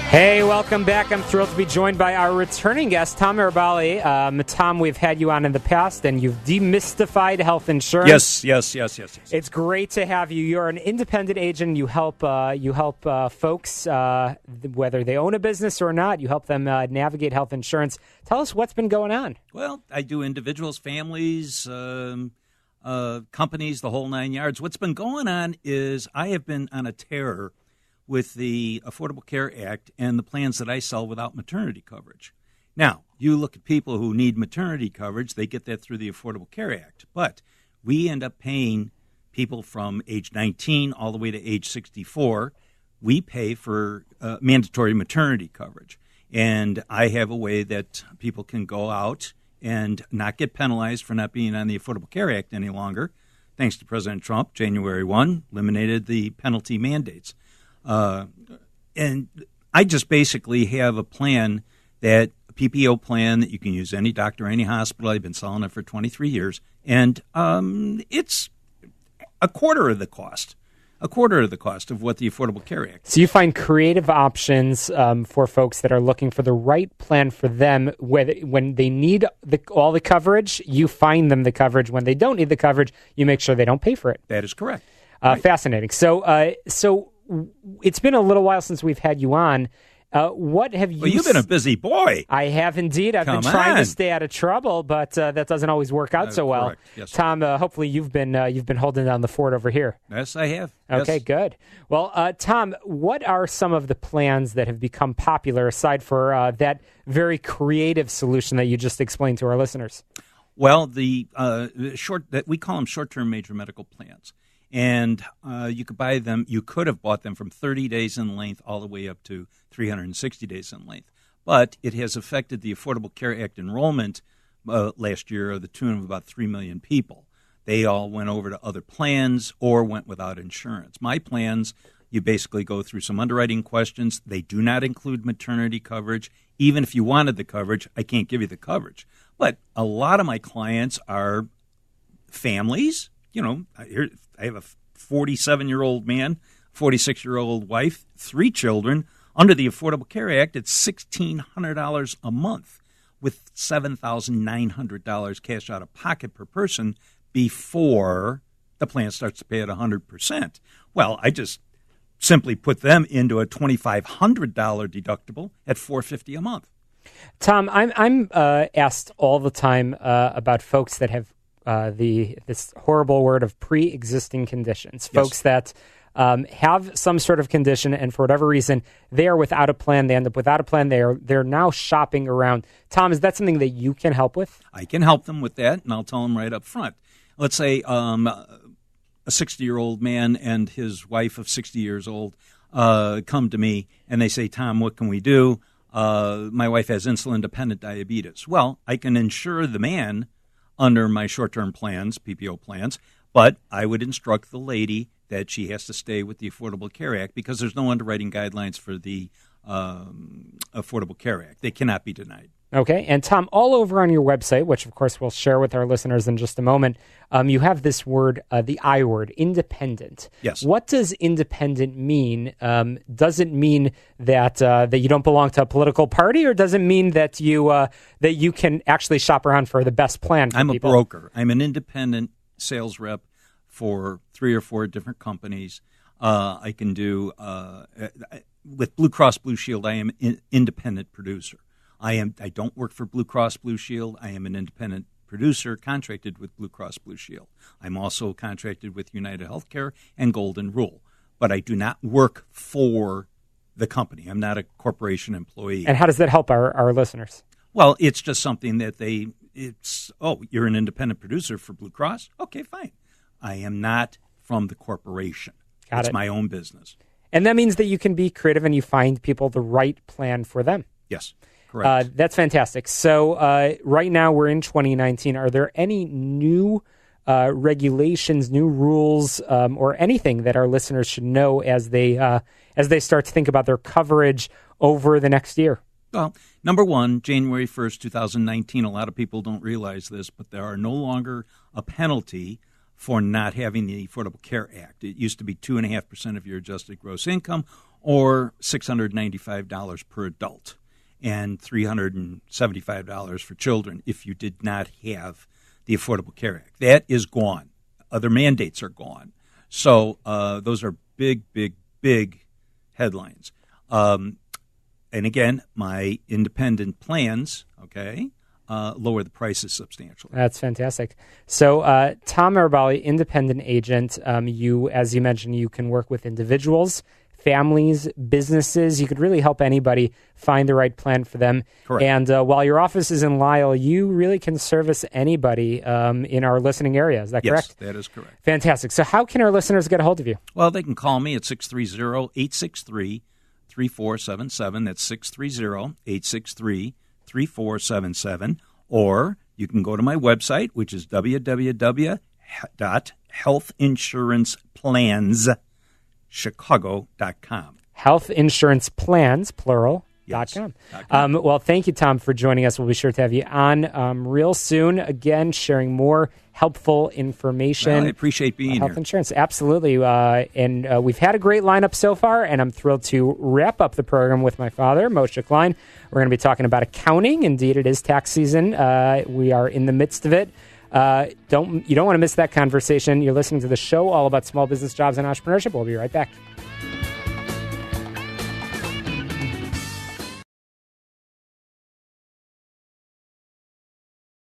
Hey, welcome back. I'm thrilled to be joined by our returning guest, Tom Miroballi. Tom, we've had you on in the past, and you've demystified health insurance. Yes. It's great to have you. You're an independent agent. You help folks, whether they own a business or not. You help them navigate health insurance. Tell us what's been going on. Well, I do individuals, families, companies, the whole nine yards. What's been going on is I have been on a tear with the Affordable Care Act and the plans that I sell without maternity coverage. Now, you look at people who need maternity coverage, they get that through the Affordable Care Act. But we end up paying people from age 19 all the way to age 64. We pay for mandatory maternity coverage. And I have a way that people can go out and not get penalized for not being on the Affordable Care Act any longer. Thanks to President Trump, January 1, eliminated the penalty mandates. And I just basically have a plan, a PPO plan that you can use any doctor, any hospital. I've been selling it for 23 years. And it's a quarter of the cost of what the Affordable Care Act. So you find creative options for folks that are looking for the right plan for them. When they need all the coverage, you find them the coverage. When they don't need the coverage, you make sure they don't pay for it. That is correct. Right. Fascinating. So it's been a little while since we've had you on. What have you? Well, you've been a busy boy. I have indeed. I've been trying to stay out of trouble, but that doesn't always work out so well. Yes, Tom, hopefully you've been holding down the fort over here. Yes, I have. Okay, yes. Good. Well, Tom, what are some of the plans that have become popular aside for that very creative solution that you just explained to our listeners? Well, we call them short-term major medical plans. And you could buy them. You could have bought them from 30 days in length all the way up to 360 days in length. But it has affected the Affordable Care Act enrollment last year of the tune of about 3 million people. They all went over to other plans or went without insurance. My plans, you basically go through some underwriting questions. They do not include maternity coverage. Even if you wanted the coverage, I can't give you the coverage. But a lot of my clients are families. You know, I have a 47-year-old man, 46-year-old wife, 3 children. Under the Affordable Care Act, it's $1,600 a month with $7,900 cash out of pocket per person before the plan starts to pay at 100%. Well, I just simply put them into a $2,500 deductible at $450 a month. Tom, I'm asked all the time about folks that have this horrible word of pre-existing conditions. Yes. Folks that have some sort of condition, and for whatever reason, they are without a plan. They end up without a plan. They're now shopping around. Tom, is that something that you can help with? I can help them with that, and I'll tell them right up front. Let's say a 60-year-old man and his wife of 60 years old come to me, and they say, Tom, what can we do? My wife has insulin-dependent diabetes. Well, I can insure the man under my short-term plans, PPO plans, but I would instruct the lady that she has to stay with the Affordable Care Act because there's no underwriting guidelines for the Affordable Care Act. They cannot be denied. Okay. And Tom, all over on your website, which of course we'll share with our listeners in just a moment, you have this word, the I word, independent. Yes. What does independent mean? Does it mean that you don't belong to a political party, or does it mean that you can actually shop around for the best plan for I'm people? a broker. I'm an independent sales rep for 3 or 4 different companies. I can do with Blue Cross Blue Shield. I am an independent producer. I don't work for Blue Cross Blue Shield. I am an independent producer contracted with Blue Cross Blue Shield. I'm also contracted with United Healthcare and Golden Rule. But I do not work for the company. I'm not a corporation employee. And how does that help our listeners? Well, it's just something that you're an independent producer for Blue Cross? Okay, fine. I am not from the corporation. It's my own business. And that means that you can be creative and you find people the right plan for them. Yes. Correct. That's fantastic. So right now we're in 2019. Are there any new regulations, new rules, or anything that our listeners should know as they start to think about their coverage over the next year? Well, number one, January 1st, 2019, a lot of people don't realize this, but there are no longer a penalty for not having the Affordable Care Act. It used to be 2.5% of your adjusted gross income or $695 per adult, and $375 for children if you did not have the Affordable Care Act. That is gone. Other mandates are gone. So those are big, big, big headlines. And again, my independent plans, lower the prices substantially. That's fantastic. So, Tom Miroballi, independent agent. You, as you mentioned, you can work with individuals, families, businesses. You could really help anybody find the right plan for them. Correct. And while your office is in Lisle, you really can service anybody in our listening area. Is that correct? Yes, that is correct. Fantastic. So how can our listeners get a hold of you? Well, they can call me at 630-863-3477. That's 630-863-3477. Or you can go to my website, which is www.healthinsuranceplanschicago.com. Health Insurance Plans, plural. Yes. .com. Well, thank you, Tom, for joining us. We'll be sure to have you on real soon, again, sharing more helpful information. Well, I appreciate being health here. Insurance, absolutely. And we've had a great lineup so far, and I'm thrilled to wrap up the program with my father, Moshe Klein. We're going to be talking about accounting. Indeed, it is tax season. We are in the midst of it. You don't want to miss that conversation. You're listening to the show all about small business, jobs, and entrepreneurship. We'll be right back.